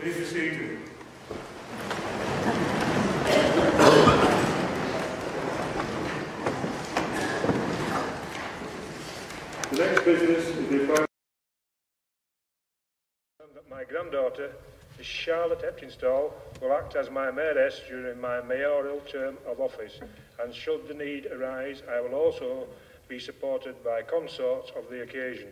Please be seated. The next business is the appointment that my granddaughter, Miss Charlotte Heptinstall, will act as my mayoress during my mayoral term of office, and should the need arise, I will also be supported by consorts of the occasion.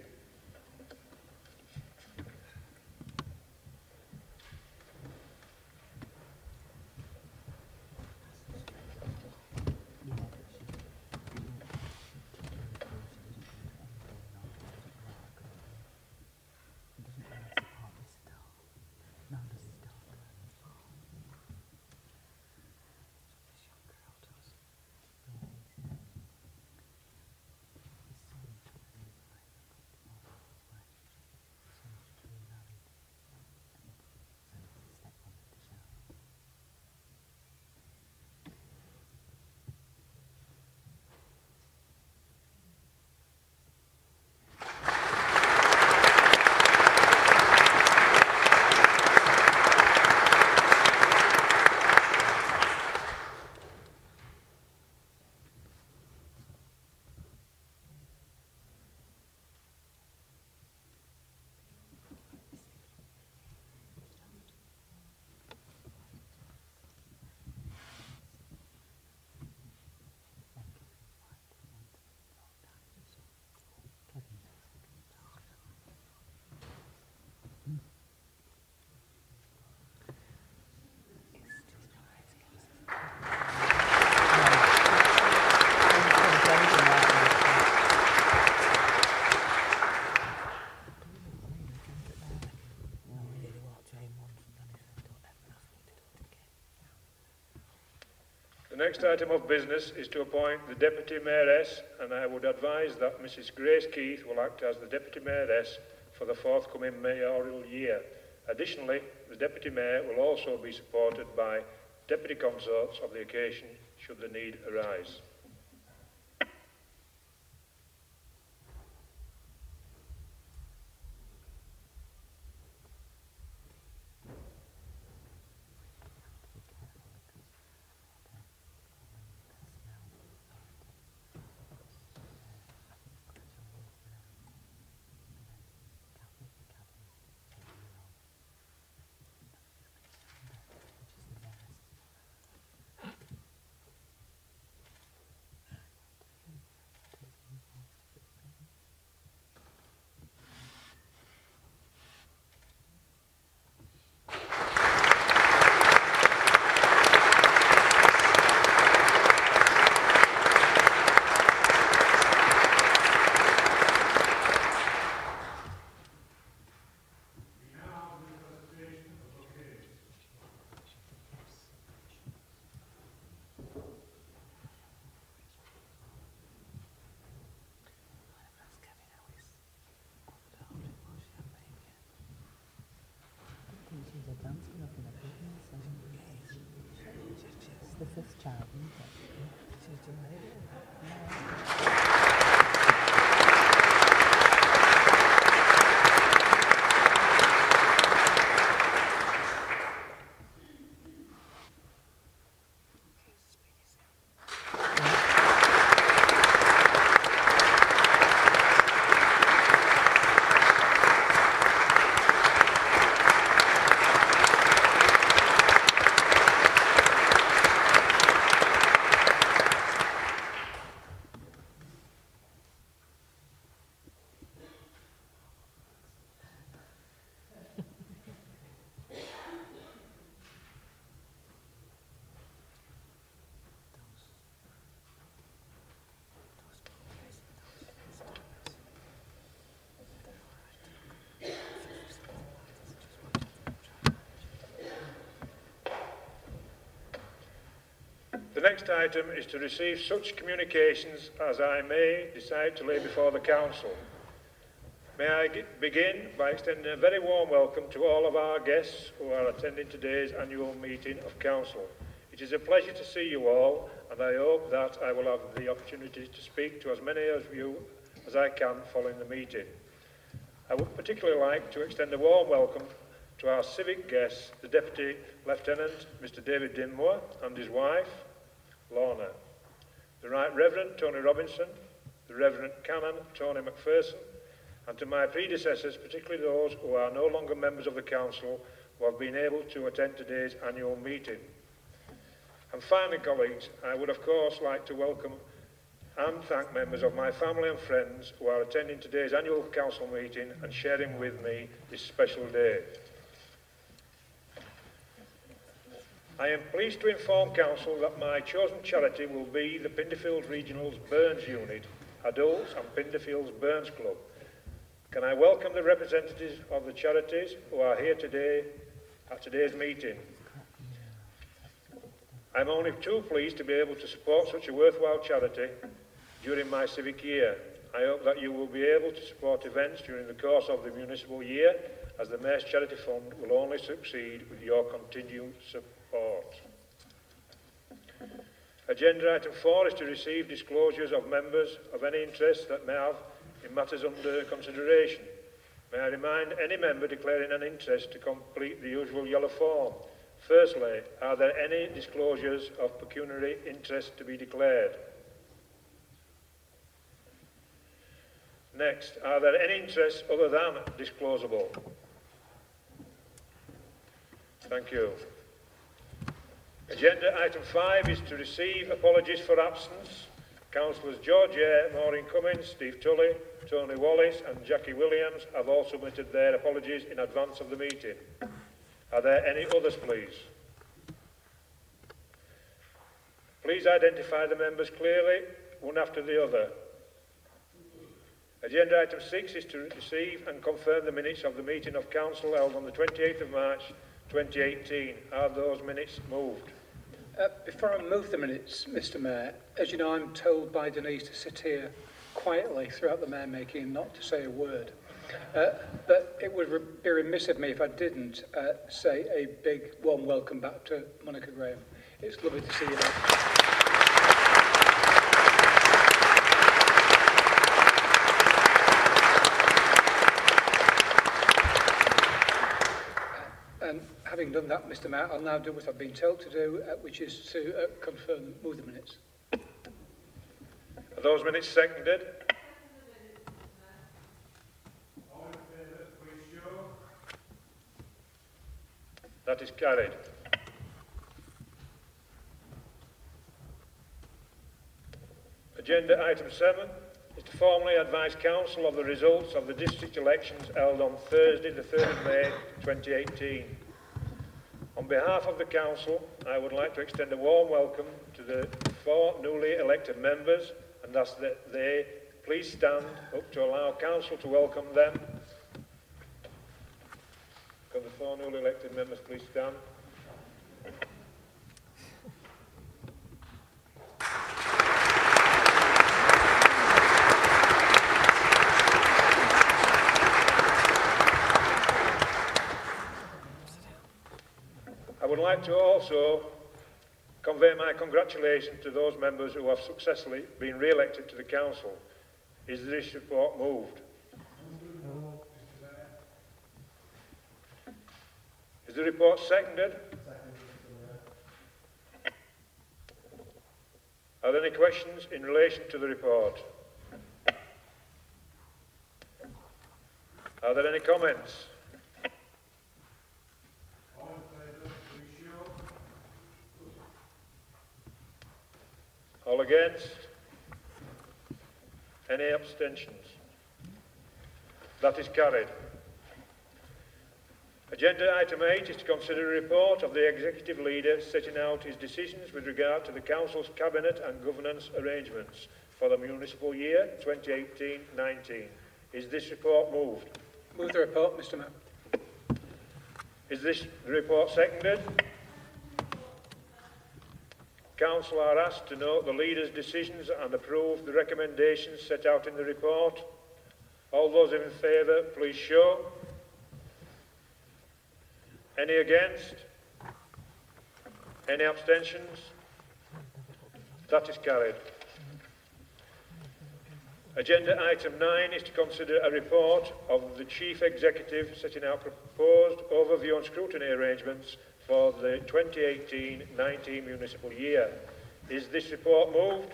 The next item of business is to appoint the Deputy Mayoress, and I would advise that Mrs Grace Keith will act as the Deputy Mayoress for the forthcoming mayoral year. Additionally, the Deputy Mayor will also be supported by deputy consorts of the occasion should the need arise. The fifth child, isn't it? The next item is to receive such communications as I may decide to lay before the Council. May I begin by extending a very warm welcome to all of our guests who are attending today's annual meeting of Council. It is a pleasure to see you all, and I hope that I will have the opportunity to speak to as many of you as I can following the meeting. I would particularly like to extend a warm welcome to our civic guests, the Deputy Lieutenant, Mr. David Dinmore, and his wife, Lorna, the Right Reverend Tony Robinson, the Reverend Canon Tony McPherson, and to my predecessors, particularly those who are no longer members of the Council who have been able to attend today's annual meeting. And finally, colleagues, I would of course like to welcome and thank members of my family and friends who are attending today's annual Council meeting and sharing with me this special day. I am pleased to inform Council that my chosen charity will be the Pinderfields Regional's Burns Unit, Adults and Pinderfields Burns Club. Can I welcome the representatives of the charities who are here today at today's meeting? I'm only too pleased to be able to support such a worthwhile charity during my civic year. I hope that you will be able to support events during the course of the municipal year, as the Mayor's Charity Fund will only succeed with your continued support. Agenda item 4 is to receive disclosures of members of any interest that may have in matters under consideration. May I remind any member declaring an interest to complete the usual yellow form. Firstly, are there any disclosures of pecuniary interest to be declared? Next, are there any interests other than disclosable? Thank you. Agenda item 5 is to receive apologies for absence. Councillors George Eyre, Maureen Cummins, Steve Tully, Tony Wallace and Jackie Williams have all submitted their apologies in advance of the meeting. Are there any others, please? Please identify the members clearly, one after the other. Agenda item 6 is to receive and confirm the minutes of the meeting of Council held on the 28th of March 2018. Are those minutes moved? Before I move the minutes, Mr. Mayor, as you know, I'm told by Denise to sit here quietly throughout the mayor making and not to say a word. But it would be remiss of me if I didn't say a big warm welcome back to Monica Graham. It's lovely to see you back. And having done that, Mr. Mayor, I'll now do what I've been told to do, which is to confirm, move the minutes. Are those minutes seconded? All in favour, please show. That is carried. Agenda item 7 is to formally advise Council of the results of the district elections held on Thursday, the 3rd of May 2018. On behalf of the Council, I would like to extend a warm welcome to the 4 newly elected members and ask that they please stand up to allow Council to welcome them. Can the 4 newly elected members please stand? I would like to also convey my congratulations to those members who have successfully been re-elected to the Council. Is this report moved? Is the report seconded? Are there any questions in relation to the report? Are there any comments? All against? Any abstentions? That is carried. Agenda item 8 is to consider a report of the Executive Leader setting out his decisions with regard to the Council's Cabinet and governance arrangements for the municipal year 2018-19. Is this report moved? Move the report, Mr. Mayor. Is this report seconded? Council are asked to note the Leader's decisions and approve the recommendations set out in the report. All those in favour, please show. Any against? Any abstentions? That is carried. Agenda item 9 is to consider a report of the Chief Executive setting out proposed overview and scrutiny arrangements for the 2018-19 municipal year. Is this report moved?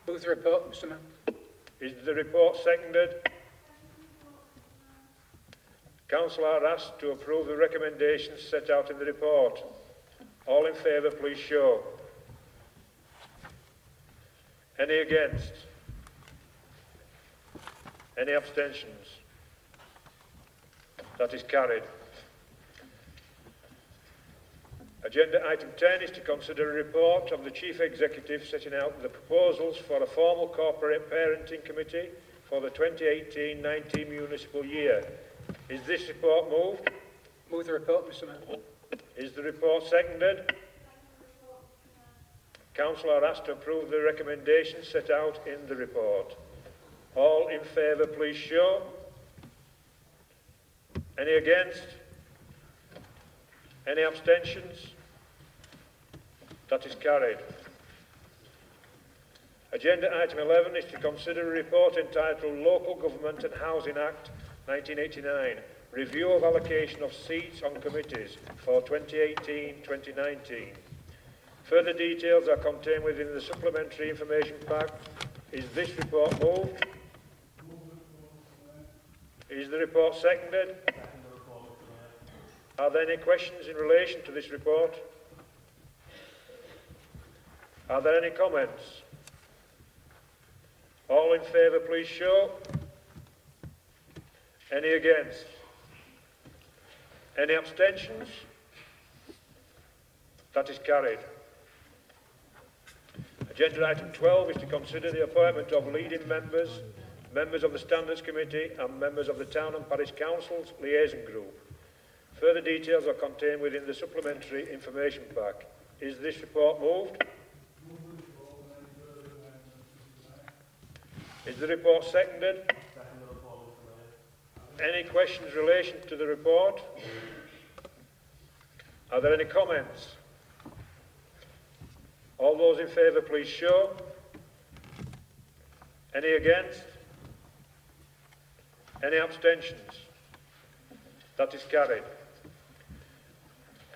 Move the report, Mr Mayor. Is the report seconded? Council are asked to approve the recommendations set out in the report. All in favour, please show. Any against? Any abstentions? That is carried. Agenda item 10 is to consider a report of the Chief Executive setting out the proposals for a formal corporate parenting committee for the 2018-19 municipal year. Is this report moved? Move the report, Mr Mayor. Is the report seconded? Council are asked to approve the recommendations set out in the report. All in favour, please show. Any against? Any abstentions? That is carried. Agenda item 11 is to consider a report entitled Local Government and Housing Act 1989, Review of Allocation of Seats on Committees for 2018-2019. Further details are contained within the supplementary information pack. Is this report moved? Is the report seconded? Are there any questions in relation to this report? Are there any comments? All in favour, please show. Any against? Any abstentions? That is carried. Agenda item 12 is to consider the appointment of leading members, members of the Standards Committee and members of the Town and Parish Council's liaison group. Further details are contained within the supplementary information pack. Is this report moved? Is the report seconded? Any questions in relation to the report? Are there any comments? All those in favour, please show. Any against? Any abstentions? That is carried.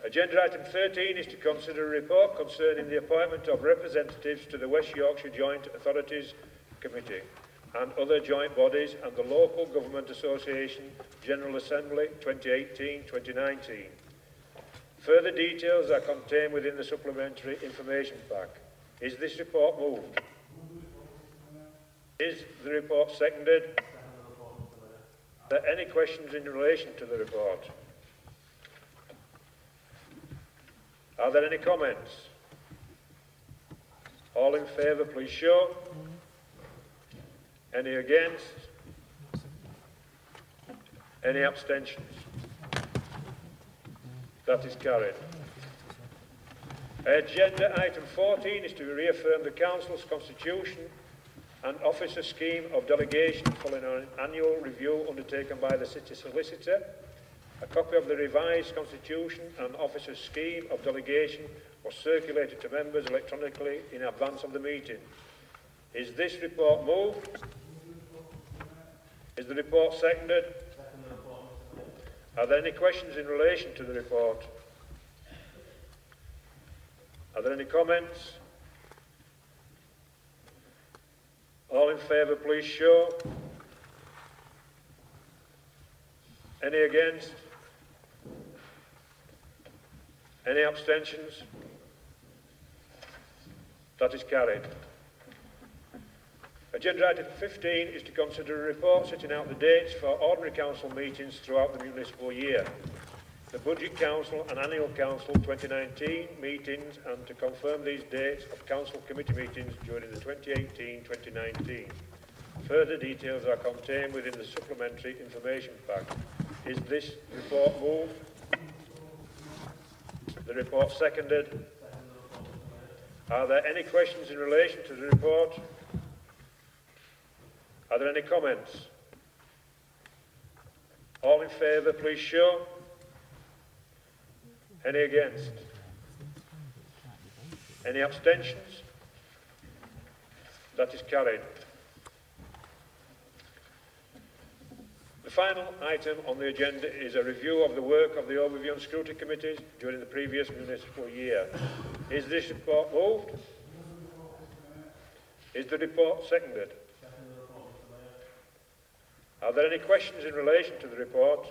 Agenda item 13 is to consider a report concerning the appointment of representatives to the West Yorkshire Joint Authorities Committee and other joint bodies and the Local Government Association General Assembly 2018-2019. Further details are contained within the supplementary information pack. Is this report moved? Is the report seconded? Are there any questions in relation to the report? Are there any comments? All in favour, please show. Any against? Any abstentions? That is carried. Agenda item 14 is to reaffirm the Council's constitution and officer scheme of delegation following an annual review undertaken by the City Solicitor. A copy of the revised constitution and officer scheme of delegation was circulated to members electronically in advance of the meeting. Is this report moved? Is the report seconded? Are there any questions in relation to the report? Are there any comments? All in favour, please show. Any against? Any abstentions? That is carried. Agenda item 15 is to consider a report setting out the dates for ordinary council meetings throughout the municipal year, the Budget Council and Annual Council 2019 meetings, and to confirm these dates of council committee meetings during the 2018-2019. Further details are contained within the supplementary information pack. Is this report moved? The report seconded. Are there any questions in relation to the report? Are there any comments? All in favour, please show. Any against? Any abstentions? That is carried. final item on the agenda is a review of the work of the Overview and Scrutiny Committees during the previous municipal year. Is this report moved? Is the report seconded? Are there any questions in relation to the report?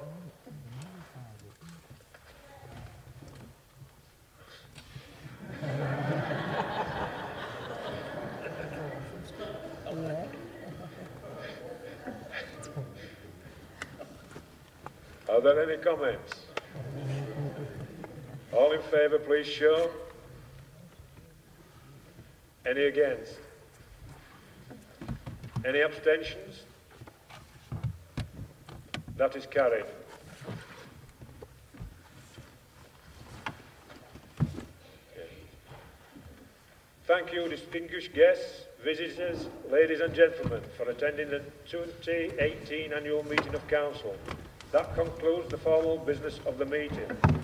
Are there any comments? All in favour, please show. Any against? Any abstentions? That is carried. Thank you, distinguished guests, visitors, ladies and gentlemen, for attending the 2018 annual meeting of Council. That concludes the formal business of the meeting.